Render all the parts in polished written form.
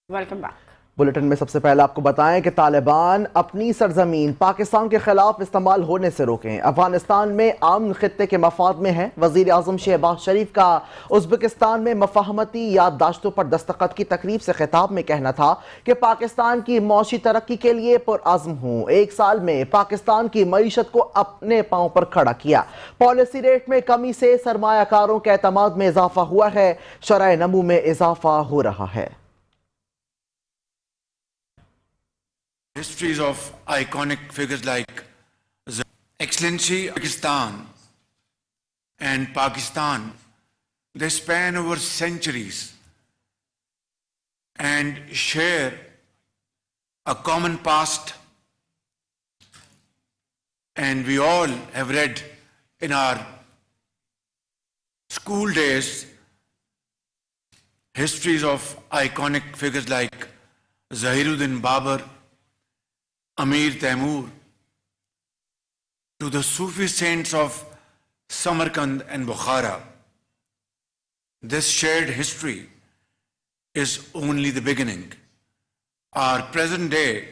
Welcome back. Bulletin में सबसे पहले आपको बताएं कि तालिबान अपनी सरजमीन पाकिस्तान के खिलाफ इस्तेमाल होने से रोकें। अफगानिस्तान में आम खित्ते के मफाद में है। वजीर आजम शहबाज शरीफ का उज़्बेकिस्तान में मफाहमती याददाश्तों पर दस्तखत की तकरीब से खिताब में कहना था कि पाकिस्तान की मौशी तरक्की के लिए पुरअज़्म हूँ। एक साल में पाकिस्तान की मईशत को अपने पाँव पर खड़ा किया। पॉलिसी रेट में कमी से सरमायाकारों के एतमाद में इजाफा हुआ है। शरह नमू में इजाफा हो रहा है। Histories of iconic figures like Excellency Pakistan and Pakistan, they span over centuries and share a common past, and we all have read in our school days histories of iconic figures like Zahiruddin Babar, Amir Taimur, to the Sufi saints of Samarkand and Bukhara. This shared history is only the beginning. Our present day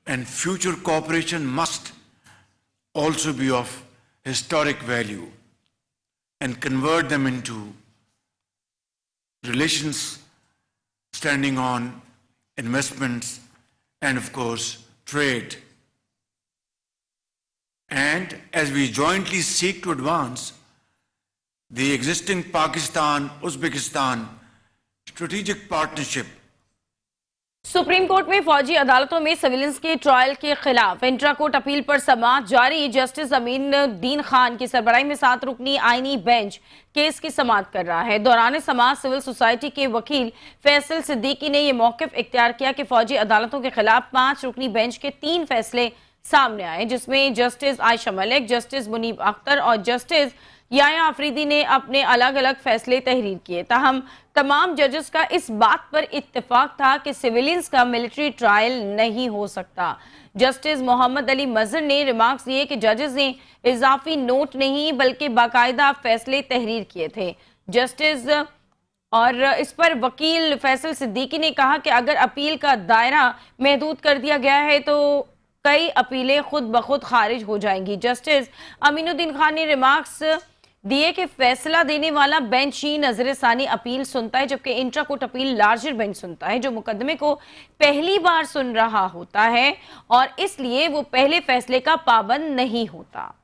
and future cooperation must also be of historic value and convert them into relations standing on investments and of course trade. And as we jointly seek to advance the existing Pakistan-Uzbekistan strategic partnership, supreme court में फौजी अदालतों में civilians के trial के खिलाफ intra court appeal पर समाअत जारी। Justice Aminuddin Khan की सरबराही में 7 रुकनी आईनी बेंच केस की समाअत कर रहा है। दौरान समाअत सिविल सोसाइटी के वकील फैसल सिद्दीकी ने यह मौकिफ इख्तियार किया कि फौजी अदालतों के खिलाफ 5 रुकनी बेंच के 3 फैसले सामने आए, जिसमें जस्टिस आयशा मलिक, जस्टिस मुनीब अख्तर और जस्टिस याया आफरीदी ने अपने अलग अलग फैसले तहरीर किए। ताहम तमाम जजेस का इस बात पर इत्तेफाक था कि सिविलियंस का मिलिट्री ट्रायल नहीं हो सकता। जस्टिस मोहम्मद अली मजहर ने रिमार्क्स दिए कि जजेस ने इजाफी नोट नहीं बल्कि बाकायदा फैसले तहरीर किए थे। जस्टिस और इस पर वकील फैसल सिद्दीकी ने कहा कि अगर अपील का दायरा महदूद कर दिया गया है तो कई अपीलें खुद ब खुद खारिज हो जाएंगी। जस्टिस अमीनुद्दीन खान ने रिमार्क्स दिए कि फैसला देने वाला बेंच ही नजर सानी अपील सुनता है, जबकि intra court appeal larger bench सुनता है, जो मुकदमे को पहली बार सुन रहा होता है और इसलिए वो पहले फैसले का पाबंद नहीं होता।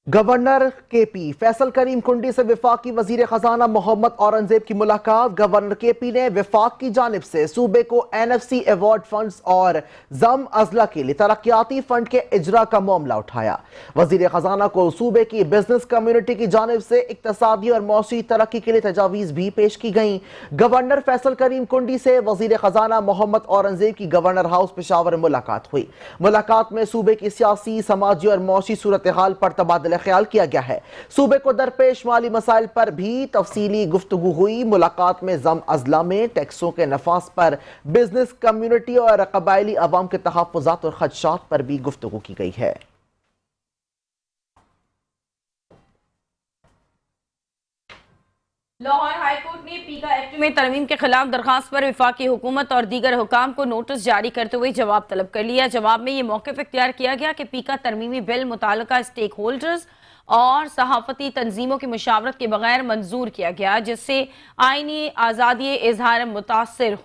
गवर्नर केपी फैसल करीम कुंडी से वफाकी वजीर खजाना मोहम्मद औरंगजेब की मुलाकात। गवर्नर केपी ने वफाक की जानिब से सूबे को NFC अवार्ड फंड्स और जम अजला के लिए तरक्याती फंड के इजरा का मामला उठाया। वजीर खजाना को सूबे की बिजनेस कम्युनिटी की जानिब से इक्तसादी और मौसी तरक्की के लिए तजावीज़ भी पेश की गई। गवर्नर फैसल करीम कुंडी से वजीर खजाना मोहम्मद औरंगजेब की गवर्नर हाउस पेशावर में मुलाकात हुई। मुलाकात में सूबे की सियासी, समाजी और मौसी सूरत हाल पर तबादला ख्याल किया गया है। सूबे को दरपेश माली मसाइल पर भी तफसीली गुफ्तगू हुई। मुलाकात में जम अजला में टैक्सों के नफास पर, बिजनेस कम्युनिटी और कबायली अवाम के तहफ़्फ़ुज़ात और खदशात पर भी गुफ्तगू की गई है। लाहौर हाई कोर्ट ने पीका एक्ट में तरमीम के खिलाफ दरखास्त पर वफाकी हुकूमत और दीगर हुकाम को नोटिस जारी करते हुए जवाब तलब कर लिया। जवाब में ये मौक़िफ़ इख्तियार किया गया कि पीका तरमीमी बिल मुताल्लिका स्टेक होल्डर्स और सहाफ़ती तंजीमों की मुशावरत के बगैर मंजूर किया गया, जिससे आईनी आज़ादी इजहार मुतासर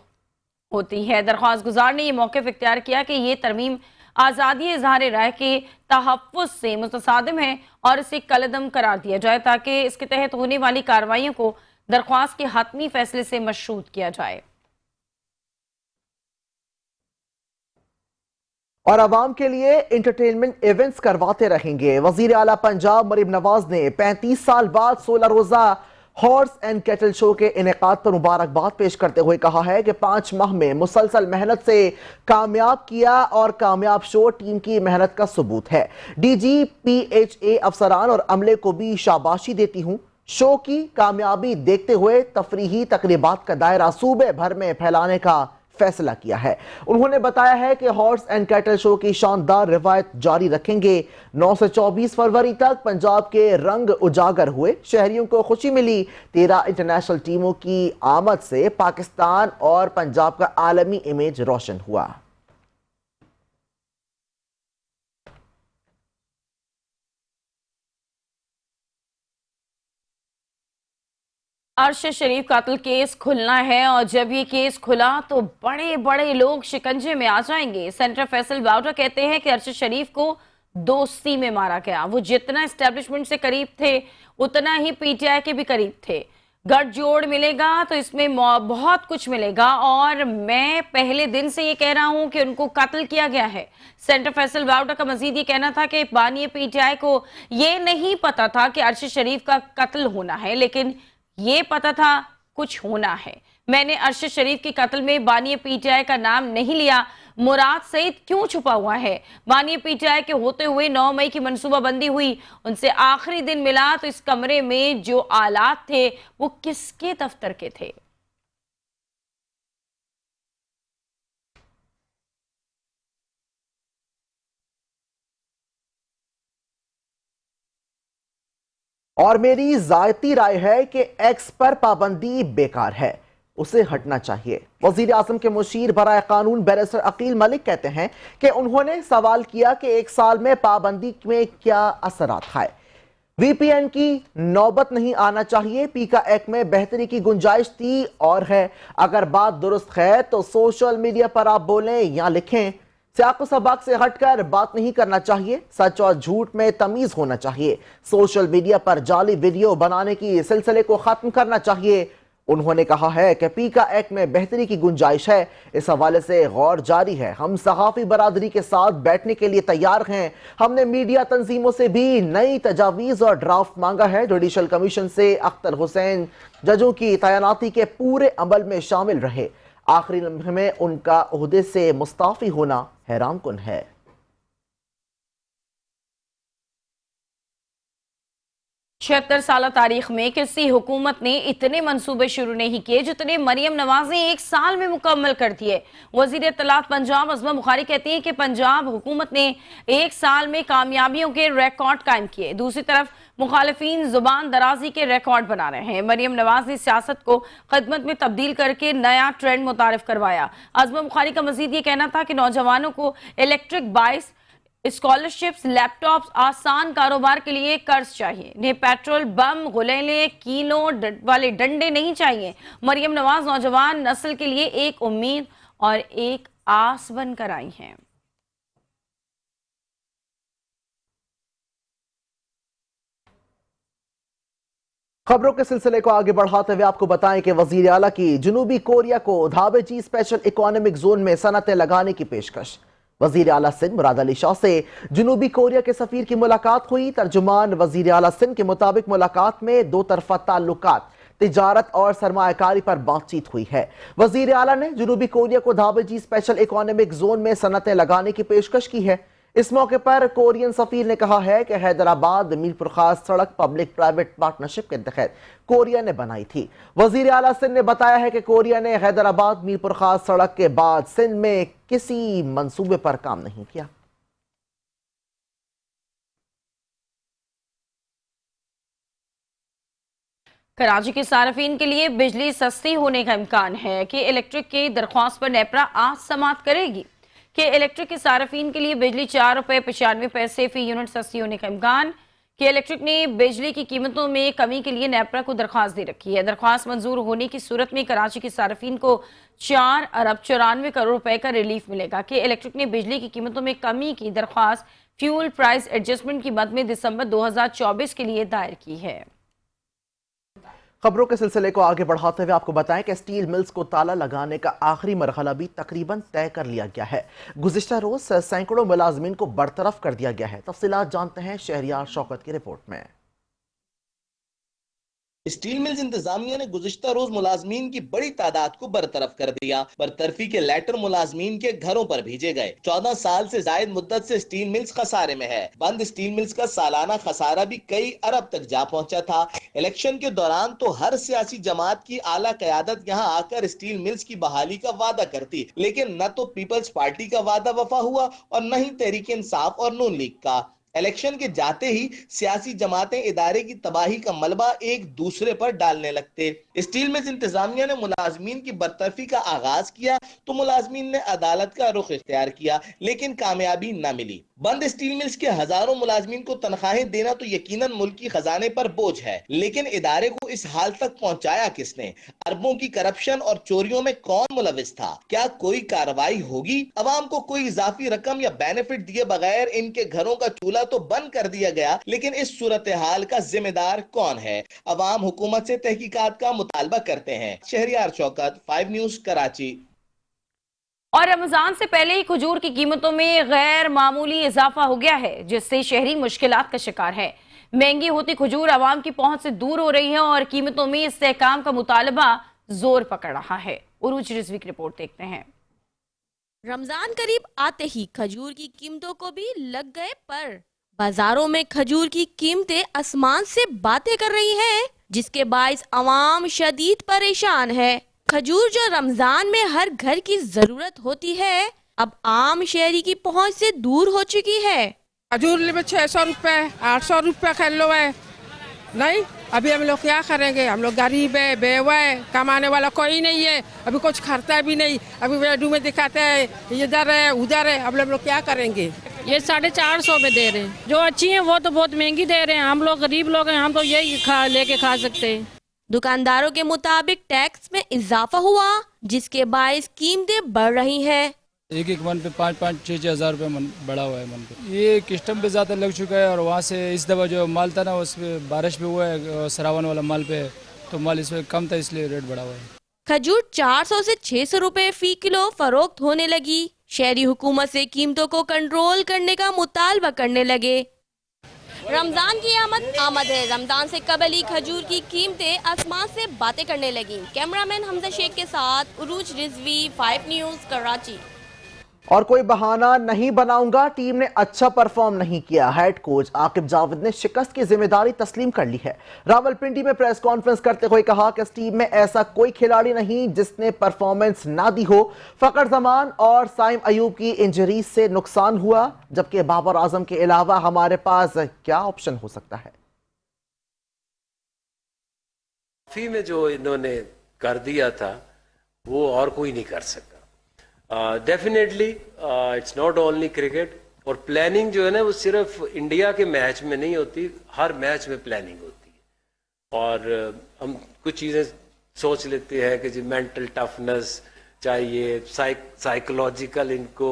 होती है। दरख्वास्त गुजार ने यह मौक़िफ़ इख्तियार किया कि यह तरमीम आज़ादी इजहार राय के तहफ़्फ़ुज़ से मुतसादिम है और इसे कलअदम करार दिया जाए ताकि इसके तहत होने वाली कार्रवाइयों को दरख्वास्त के हतमी फैसले से मशरूत किया जाए। और अवाम के लिए इंटरटेनमेंट इवेंट्स करवाते रहेंगे। वजीर आला पंजाब मरीम नवाज ने 35 साल बाद 16 रोजा हॉर्स एंड कैटल शो के इनेकाद पर मुबारकबाद पेश करते हुए कहा है कि 5 माह में मुसलसल मेहनत से कामयाब किया और कामयाब शो टीम की मेहनत का सबूत है। DGPHA अफसरान और अमले को भी शाबाशी देती हूँ। शो की कामयाबी देखते हुए तफरीही तकरीबात का दायरा सूबे भर में फैलाने का फैसला किया है। उन्होंने बताया है कि हॉर्स एंड कैटल शो की शानदार रिवायत जारी रखेंगे। 9 से 24 फरवरी तक पंजाब के रंग उजागर हुए, शहरियों को खुशी मिली। 13 इंटरनेशनल टीमों की आमद से पाकिस्तान और पंजाब का आलमी इमेज रोशन हुआ। अरशद शरीफ कातिल केस खुलना है और जब ये केस खुला तो बड़े बड़े लोग शिकंजे में आ जाएंगे। सेनेटर फैसल बावटा कहते हैं कि अरशद शरीफ को दोस्ती में मारा गया। वो जितना एस्टेब्लिशमेंट से करीब थे उतना ही पीटीआई के भी करीब थे। गठजोड़ मिलेगा तो इसमें बहुत कुछ मिलेगा और मैं पहले दिन से ये कह रहा हूं कि उनको कत्ल किया गया है। सेनेटर फैसल बावटा का मजीद ये कहना था कि बानी पीटीआई को ये नहीं पता था कि अरशद शरीफ का कत्ल होना है, लेकिन ये पता था कुछ होना है। मैंने अरशद शरीफ के कत्ल में बानी पीटीआई का नाम नहीं लिया। मुराद सईद क्यों छुपा हुआ है? बानी पीटीआई के होते हुए 9 मई की मंसूबाबंदी हुई, उनसे आखिरी दिन मिला तो इस कमरे में जो आलात थे वो किसके दफ्तर के थे? और मेरी जायती राय है कि एक्स पर पाबंदी बेकार है, उसे हटना चाहिए। वजीर आजम के मुशीर बराए कानून बैरिस्टर अकील मलिक कहते हैं कि उन्होंने सवाल किया कि 1 साल में पाबंदी में क्या असरात है। वीपीएन की नौबत नहीं आना चाहिए। पीका एक्ट में बेहतरी की गुंजाइश थी और है। अगर बात दुरुस्त है तो सोशल मीडिया पर आप बोलें या लिखें, सियाक़ो सबक से हटकर बात नहीं करना चाहिए। सच और झूठ में तमीज होना चाहिए। सोशल मीडिया पर जाली वीडियो बनाने की सिलसिले को खत्म करना चाहिए। उन्होंने कहा है कि पीका एक्ट में बेहतरी की गुंजाइश है। इस हवाले से गौर जारी है। हम सहाफ़ी बरादरी के साथ बैठने के लिए तैयार हैं। हमने मीडिया तंजीमों से भी नई तजावीज़ और ड्राफ्ट मांगा है। जुडिशल कमीशन से अख्तर हुसैन जजों की तैनाती के पूरे अमल में शामिल रहे। आखिरी लम्हे में उनका ओहदे से मुस्ताफी होना हैरान कुन है। 76 साल तारीख में किसी हुकूमत ने इतने मंसूबे शुरू नहीं किए जितने मरियम नवाज ने 1 साल में मुकम्मल कर दिए। वजीर इत्तलात पंजाब अज़मा बुखारी कहती हैं कि पंजाब हुकूमत ने 1 साल में कामयाबियों के रिकॉर्ड कायम किए। दूसरी तरफ मुखालिफिन जुबान दराजी के रिकॉर्ड बना रहे हैं। मरियम नवाज ने सियासत को खिदमत में तब्दील करके नया ट्रेंड मुतारिफ करवाया। अज़मा बुखारी का मजीद ये कहना था कि नौजवानों को इलेक्ट्रिक बाइक्स, स्कॉलरशिप्स, लैपटॉप्स, आसान कारोबार के लिए कर्ज चाहिए। इन्हें पेट्रोल बम, गुलेले, कीलों वाले डंडे नहीं चाहिए। मरियम नवाज नौजवान नस्ल के लिए एक उम्मीद और एक आस बनकर आई हैं। खबरों के सिलसिले को आगे बढ़ाते हुए आपको बताएं कि वजीर आला की जनूबी कोरिया को धाबेजी स्पेशल इकोनॉमिक जोन में सनतें लगाने की पेशकश। वजीर आला सिंध मुराद अली शाह से जनूबी कोरिया के सफीर की मुलाकात हुई। तर्जुमान वजीर आला सिंध के मुताबिक मुलाकात में 2 तरफा ताल्लुकात, तिजारत और सरमायाकारी पर बातचीत हुई है। वजीर आला ने जनूबी कोरिया को धाबेजी स्पेशल इकोनॉमिक जोन में सनतें लगाने की पेशकश की है। इस मौके पर कोरियन सफीर ने कहा है कि हैदराबाद मीरपुर खास सड़क पब्लिक प्राइवेट पार्टनरशिप के तहत कोरिया ने बनाई थी। वजीर आला सिंध ने बताया है कि कोरिया ने हैदराबाद मीरपुर खास सड़क के बाद सिंध में किसी मंसूबे पर काम नहीं किया। कराची के सार्फिन के लिए बिजली सस्ती होने का इम्कान है कि इलेक्ट्रिक की दरख्वास्त पर नेपरा आज समाअत करेगी कि इलेक्ट्रिक के सार्फिन के लिए बिजली 4 रुपये 95 पैसे फी यूनिट सस्ती होने का इम्कान कि इलेक्ट्रिक ने बिजली की कीमतों में कमी के लिए नेपरा को दरख्वास्त दे रखी है। दरख्वास्त मंजूर होने की सूरत में कराची के सार्फिन को 4 अरब 94 करोड़ रुपए का रिलीफ मिलेगा कि इलेक्ट्रिक ने बिजली की कीमतों में कमी की दरख्वास्त फ्यूल प्राइस एडजस्टमेंट की मद में दिसंबर 2024 के लिए दायर की है। खबरों के सिलसिले को आगे बढ़ाते हुए आपको बताएं कि स्टील मिल्स को ताला लगाने का आखिरी मरहला भी तकरीबन तय कर लिया गया है। गुज़िश्ता रोज सैकड़ों मुलाजमीन को बरतरफ कर दिया गया है। तफसीलात जानते हैं शहरियार शौकत की रिपोर्ट में। स्टील मिल्स इंतजामिया ने गुज़िश्ता रोज मुलाजमीन की बड़ी तादाद को बरतरफ कर दिया। बरतरफी के लेटर मुलाजमीन के घरों पर भेजे गए। 14 साल से जायद मुद्दत से स्टील मिल्स खसारे में है। बंद स्टील मिल्स का सालाना खसारा भी कई अरब तक जा पहुंचा था। इलेक्शन के दौरान तो हर सियासी जमात की आला क़यादत यहाँ आकर स्टील मिल्स की बहाली का वादा करती, लेकिन न तो पीपल्स पार्टी का वादा वफा हुआ और न ही तहरीक इंसाफ और नून लीग का। इलेक्शन के जाते ही सियासी जमातें इदारे की तबाही का मलबा एक दूसरे पर डालने लगते। स्टील मिल्स इंतजामिया ने मुलाजमीन की बरतरफी का आगाज किया तो मुलाजमीन ने अदालत का रुख इख्तियार किया, लेकिन कामयाबी न मिली। बंद स्टील मिल्स के हजारों मुलाजमीन को तनख्वाहें देना तो यकीनन मुल्की खजाने पर बोझ है, लेकिन इदारे को इस हाल तक पहुंचाया किसने? अरबों की करप्शन और चोरियों में कौन मुलविस था? क्या कोई कार्रवाई होगी? अवाम को कोई इजाफी रकम या बेनिफिट दिए बगैर इनके घरों का चूल्हा तो बंद कर दिया गया, लेकिन इस सूरत हाल का जिम्मेदार कौन है? अवाम हुकूमत से तहकीकात का मुतालबा करते हैं। शहरियार शौकत, 5 न्यूज, कराची। और रमजान से पहले ही खजूर की कीमतों में गैर मामूली इजाफा हो गया है, जिससे शहरी मुश्किलात का शिकार है। महंगी होती खजूर आवाम की पहुंच से दूर हो रही है और कीमतों में इस्तेहकाम का मुतालबा जोर पकड़ रहा है। उरूज रिजवी की रिपोर्ट देखते हैं। रमजान करीब आते ही खजूर की कीमतों को भी लग गए पर। बाजारों में खजूर की कीमतें आसमान से बातें कर रही हैं, जिसके बाइस अवाम शदीद परेशान है। खजूर जो रमजान में हर घर की जरूरत होती है, अब आम शहरी की पहुंच से दूर हो चुकी है। खजूर में 600 रुपए 800 रुपए किलो है। नहीं, अभी हम लोग क्या करेंगे? हम लोग गरीब है, बेवा है, कमाने वाला कोई नहीं है, अभी कुछ खर्चा भी नहीं। अभी रेडियो में दिखाते हैं इधर है उधर है, अब हम लोग क्या करेंगे? ये 450 में दे रहे हैं। जो अच्छी हैं वो तो बहुत महंगी दे रहे हैं। हम लोग गरीब लोग हैं, हम तो यही लेके खा सकते हैं। दुकानदारों के मुताबिक टैक्स में इजाफा हुआ, जिसके बाइस कीमतें बढ़ रही हैं। एक मन पे 5-5, 6-6 हज़ार रुपये मन बढ़ा हुआ है मन पे। ये किस्टम पे ज़्यादा लग चुका है और वहाँ से इस दफ़ा जो माल था ना, उस पर बारिश भी हुआ है, सरावन वाला माल पे, तो माल इसमें कम था इसलिए रेट बढ़ा हुआ है। खजूर 400 से 600 रुपए फी किलो फरोख्त होने लगी। शहरी हुकूमत से कीमतों को कंट्रोल करने का मुतालबा करने लगे। रमजान की आमद है। रमजान से कबल ही खजूर की कीमतें आसमान से बातें करने लगी। कैमरामैन हमजा शेख के साथ उरूज रिजवी, 5 न्यूज, कराची। और कोई बहाना नहीं बनाऊंगा, टीम ने अच्छा परफॉर्म नहीं किया। हेड कोच आकिब जावेद ने शिकस्त की जिम्मेदारी तस्लीम कर ली है। रावलपिंडी में प्रेस कॉन्फ्रेंस करते हुए कहा कि इस टीम में ऐसा कोई खिलाड़ी नहीं जिसने परफॉर्मेंस ना दी हो। फकर जमान और साइम अयूब की इंजरी से नुकसान हुआ, जबकि बाबर आजम के अलावा हमारे पास क्या ऑप्शन हो सकता है? फी में जो इन्होंने कर दिया था वो और कोई नहीं कर सका। Definitely it's not only cricket, और प्लानिंग जो है ना वो सिर्फ इंडिया के मैच में नहीं होती, हर मैच में प्लानिंग होती है। और हम कुछ चीज़ें सोच लेते हैं कि जी मेंटल टफनेस चाहिए, साइकोलॉजिकल इनको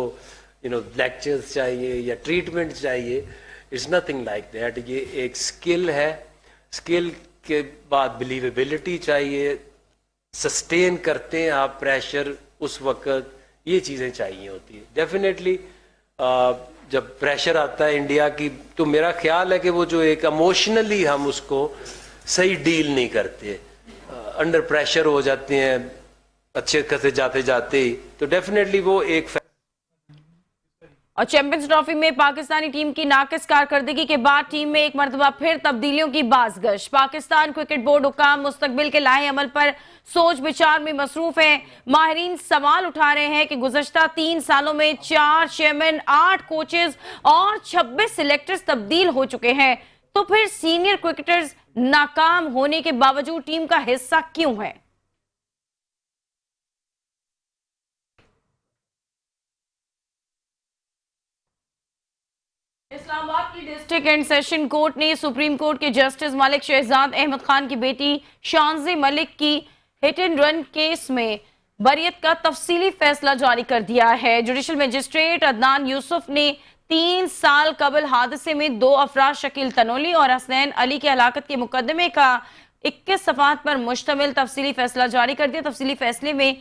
लेक्चर्स चाहिए या ट्रीटमेंट चाहिए। It's nothing like that. ये एक स्किल है, स्किल के बाद बिलीवेबिलिटी चाहिए, सस्टेन करते हैं आप प्रेशर उस वक्त, ये चीज़ें चाहिए होती है। डेफिनेटली जब प्रेशर आता है इंडिया की, तो मेरा ख्याल है कि वो जो एक इमोशनली हम उसको सही डील नहीं करते, अंडर प्रेशर हो जाते हैं अच्छे खासे जाते जाते ही, तो डेफिनेटली वो एक। और चैंपियंस ट्रॉफी में पाकिस्तानी टीम की नाकिस कारकर्दगी के बाद टीम में एक मरतबा फिर तब्दीलियों की बाज़गश। पाकिस्तान क्रिकेट बोर्ड हुकाम मुस्तकबिल के लाए अमल पर सोच विचार में मसरूफ है। माहिरीन सवाल उठा रहे हैं कि गुज़श्ता 3 सालों में 4 चेयरमैन, 8 कोचेज और 26 सिलेक्टर्स तब्दील हो चुके हैं, तो फिर सीनियर क्रिकेटर्स नाकाम होने के बावजूद टीम का हिस्सा क्यों है? इस्लामाबाद की डिस्ट्रिक्ट एंड सेशन कोर्ट ने सुप्रीम कोर्ट के जस्टिस मलिक शहजाद अहमद खान की बेटी शानज़े मलिक की हिट एंड रन केस में बरियत का तफसीली फैसला जारी कर दिया है। जुडिशल मजिस्ट्रेट अदनान यूसुफ ने 3 साल कबल हादसे में 2 अफराद शकील तनोली और हसनैन अली के हलाकत के मुकदमे का 21 सफ़हात पर मुश्तमिल तफसीली फैसला जारी कर दिया। तफसीली फैसले में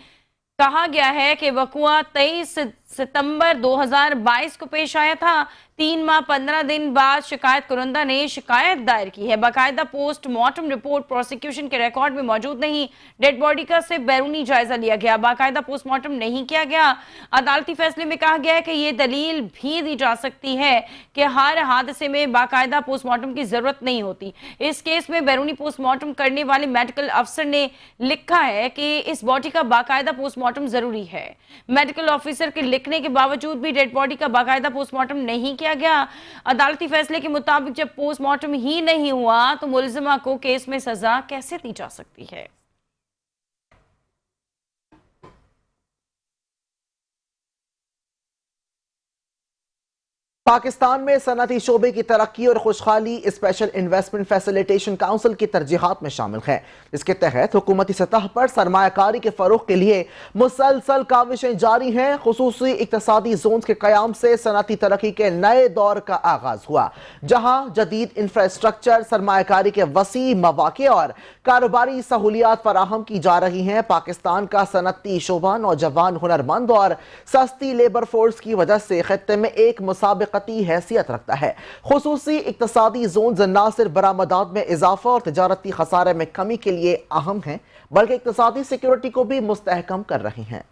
कहा गया है कि वक़ुआ 23 सितंबर 2022 को पेश आया था, 3 माह 15 दिन बाद शिकायत कुरंदा ने शिकायत दायर की है। बाकायदा पोस्टमार्टम रिपोर्ट प्रोसिक्यूशन के रिकॉर्ड में मौजूद नहीं। डेड बॉडी का सिर्फ बैरूनी जायजा लिया गया, बाकायदा पोस्टमार्टम नहीं किया गया। अदालती फैसले में कहा गया है कि यह दलील भी दी जा सकती है कि हर हादसे में बाकायदा पोस्टमार्टम की जरूरत नहीं होती। इस केस में बैरूनी पोस्टमार्टम करने वाले मेडिकल अफसर ने लिखा है कि इस बॉडी का बाकायदा पोस्टमार्टम जरूरी है। मेडिकल ऑफिसर के लिखने के बावजूद भी डेड बॉडी का बाकायदा पोस्टमार्टम नहीं किया गया। अदालती फैसले के मुताबिक जब पोस्टमार्टम ही नहीं हुआ तो मुलजिमा को केस में सजा कैसे दी जा सकती है। पाकिस्तान में सनअती शोबे की तरक्की और खुशहाली स्पेशल इन्वेस्टमेंट फैसिलिटेशन काउंसिल की तरजीहात में शामिल है। इसके तहत हुकूमती सतह पर सरमायाकारी के फरोग के लिए मुसलसल काविशें जारी हैं। खुसूसी इक्तसादी जोन के कयाम से सनअती तरक्की के नए दौर का आगाज हुआ, जहां जदीद इंफ्रास्ट्रक्चर, सरमायाकारी के वसी मौके और कारोबारी सहूलियात फराहम की जा रही हैं। पाकिस्तान का सनअती शोबा नौजवान, हुनरमंद और सस्ती लेबर फोर्स की वजह से खित्ते में एक मुसाबिक हैसियत रखता है। खुसूसी इक्तसादी जोन न सिर्फ बरामदात में इजाफा और तजारती खसारे में कमी के लिए अहम है, बल्कि इक्तसादी सिक्योरिटी को भी मुस्तहकम कर रही हैं।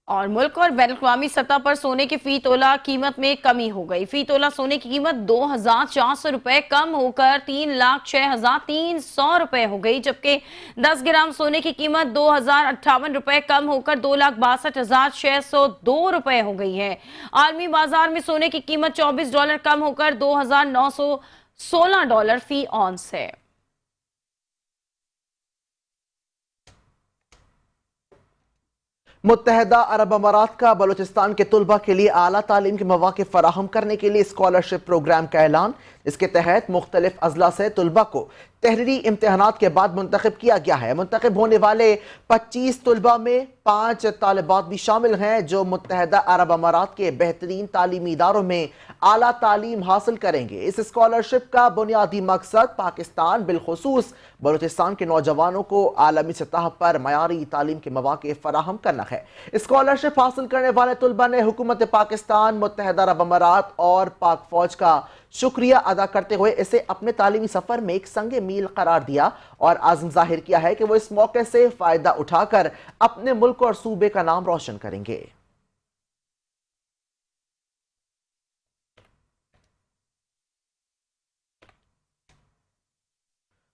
और मुल्क और बैनुल-अक़वामी सतह पर सोने की फी तोला कीमत में कमी हो गई। फी तोला सोने की कीमत 2,400 रुपए कम होकर 3,06,300 रुपए हो गई, जबकि 10 ग्राम सोने की कीमत 2,058 रुपए कम होकर 2,62,602 रुपए हो गई है। आलमी बाजार में सोने की कीमत $24 कम होकर $2,916 फी औंस है। मुत्तहदा अरब अमारात का बलूचिस्तान के तुलबा के लिए आला तालीम के मौके फराहम करने के लिए स्कॉलरशिप प्रोग्राम का ऐलान। इसके तहत मुख्तलिफ अजला से तुलबा को तहरीरी इम्तहानात के बाद मुंतखब किया गया है। मुंतखब होने वाले 25 तुलबा में 5 तालिबात भी शामिल हैं, जो मुत्तहदा अरब अमारात के बेहतरीन तालीमी इदारों में आला तालीम हासिल करेंगे। इस स्कॉलरशिप का बुनियादी मकसद पाकिस्तान, बिलखुसूस बलूचिस्तान के नौजवानों को आलमी सतह पर मयारी तालीम के मौके फराहम करना है। स्कॉलरशिप हासिल करने वाले तुलबा ने हुकूमत पाकिस्तान, मुत्तहदा अरब अमारात और पाक फौज का शुक्रिया अदा करते हुए इसे अपने तालीमी सफर में एक संगे मील करार दिया और आज़म जाहिर किया है कि वो इस मौके से फायदा उठाकर अपने मुल्क और सूबे का नाम रोशन करेंगे।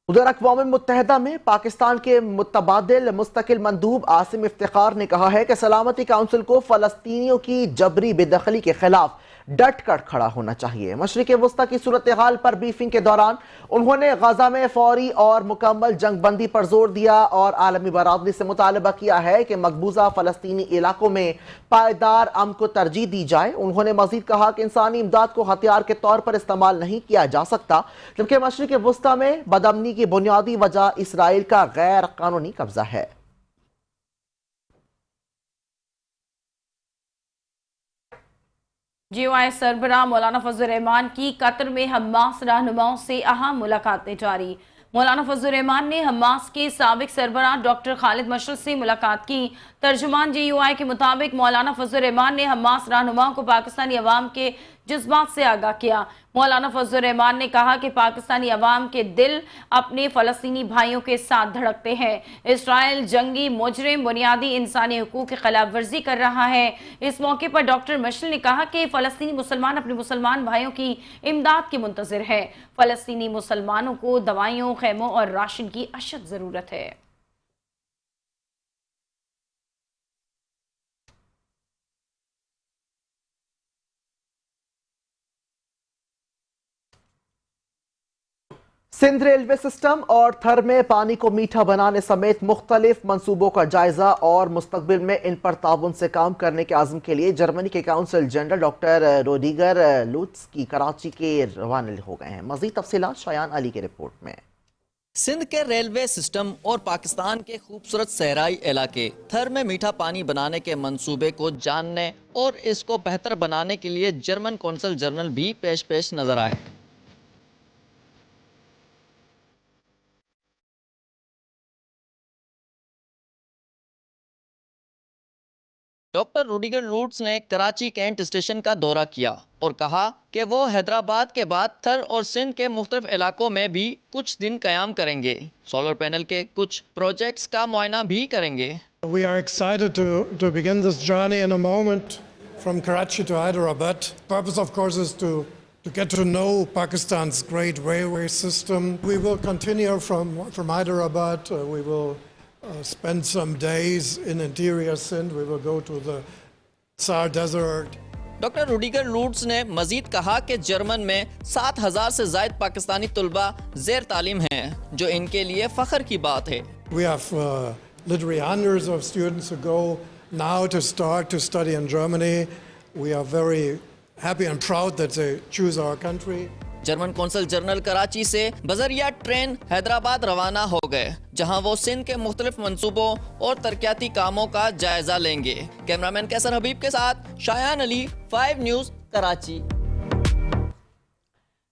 उधर अक़वाम मुत्तहदा में पाकिस्तान के मुतबादिल मुस्तकिल मंदूब आसिम इफ्तिखार ने कहा है कि सलामती काउंसिल को फ़लस्तीनियों की जबरी बेदखली के खिलाफ डट कर खड़ा होना चाहिए। मशरिक़ वस्ता की सूरत हाल पर ब्रीफिंग के दौरान उन्होंने गजा में फौरी और मुकम्मल जंगबंदी पर जोर दिया और आलमी बरादरी से मुतालबा किया है कि मकबूजा फ़लस्तीनी इलाकों में पायदार अमन को तरजीह दी जाए। उन्होंने मजीद कहा कि इंसानी इमदाद को हथियार के तौर पर इस्तेमाल नहीं किया जा सकता, जबकि मशरिक़ वस्ता में बदअमनी की बुनियादी वजह इसराइल का गैर कानूनी कब्जा है। जीओआई सरबराह मौलाना फजल रहमान की कतर में हमास रहनुमाओं से अहम मुलाकातें जारी। मौलाना फजल रहमान ने हमास के साबिक सरबराह डॉक्टर खालिद मशअल से मुलाकात की। तर्जुमान जीओआई के मुताबिक मौलाना फजल रहमान ने हमास रहनुमाओं को पाकिस्तानी अवाम के जज्बात से आगाह किया। मौलाना फजल रहमान ने कहा कि पाकिस्तानी अवाम के दिल अपने फ़लस्तीनी भाइयों के साथ धड़कते हैं। इसराइल जंगी मुजरिम बुनियादी इंसानी हुकूक की खिलाफ वर्जी कर रहा है। इस मौके पर डॉक्टर मशअल ने कहा कि फ़लस्तीनी मुसलमान अपने मुसलमान भाइयों की इमदाद की मुंतज़िर है। फ़लस्तीनी मुसलमानों को दवाइयों, खैमों और राशन की अशद ज़रूरत है। सिंध रेलवे सिस्टम और थर में पानी को मीठा बनाने समेत मुख्तलिफ मंसूबों का जायजा और मुस्तकबिल में इन पर ताउन से काम करने के आज़म के लिए जर्मनी के काउंसिल जनरल डॉक्टर रोडिगर लुट्स की कराची के रवाना हो गए हैं। मज़ीद तफसीलात शायान अली की रिपोर्ट में। सिंध के रेलवे सिस्टम और पाकिस्तान के खूबसूरत सहराई इलाके थर में मीठा पानी बनाने के मंसूबे को जानने और इसको बेहतर बनाने के लिए जर्मन कौंसल जनरल भी पेश नजर आए। डॉक्टर रूडिगर लूट्स ने कराची कैंट स्टेशन का दौरा किया और कहा कि वो हैदराबाद के बाद थर और सिंध के मुख्तलिफ इलाकों में भी कुछ दिन कयाम करेंगे। सोलर पैनल के कुछ प्रोजेक्ट्स का मुआयना भी करेंगे। We are excited to begin this journey in a moment from Karachi to Hyderabad. The purpose, of course, is to get to know Pakistan's great railway system. We will continue from Hyderabad. We will spend some days in interior Sindh. We will go to the Sar Desert. Doctor Rudiger loots ने मजीद कहा कि German में 7,000 से ज़ायद पाकिस्तानी तुलबा ज़ेर तालीम हैं, जो इनके लिए फ़ख्र की बात है। We have literally hundreds of students who go now to start to study in Germany. We are very happy and proud that they choose our country. German consul general Karachi से बजरिया ट्रेन हैदराबाद रवाना हो गए, जहां वो सिंध के मुख्तलिफ मंसूबों और तरक्याती कामों का जायजा लेंगे। कैमरामैन कैसर हबीब के साथ शायान अली, 5 न्यूज़, कराची।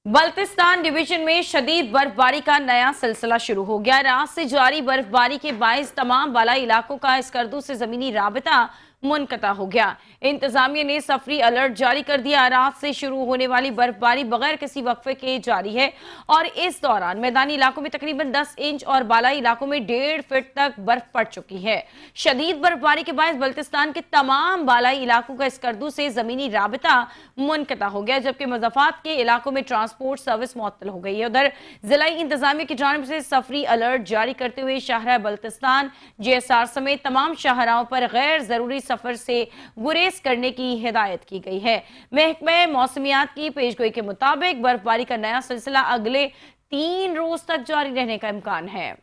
बल्तिस्तान डिवीजन में शदीद बर्फबारी का नया सिलसिला शुरू हो गया। रात से जारी बर्फबारी के बायस तमाम बालाई इलाकों का स्कर्दू से जमीनी राबिता मुनक़ता हो गया। इंतजामिया ने सफरी अलर्ट जारी कर दिया। रात से शुरू होने वाली बर्फबारी बगैर किसी वक्फे के जारी है और इस दौरान मैदानी इलाकों में तकरीबन 10 इंच और बालाई इलाकों में 1.5 फीट तक बर्फ पड़ चुकी है। शदीद बर्फबारी के बाद बल्तिस्तान के तमाम बालाई इलाकों का स्कर्दू से जमीनी राबिता मुनक़ता हो गया, जबकि मुज़फ़्फ़रात के इलाकों में ट्रांसपोर्ट सर्विस मुअत्तल हो गई है। उधर जिलाई इंतजामिया की जानिब से सफरी अलर्ट जारी करते हुए शाहरा बल्तिस्तान, JSR समेत तमाम शाहराओं पर गैर जरूरी सफर से गुरेज करने की हिदायत की गई है। महकमे मौसमियात की पेशगोई के मुताबिक बर्फबारी का नया सिलसिला अगले 3 रोज तक जारी रहने का इम्कान है।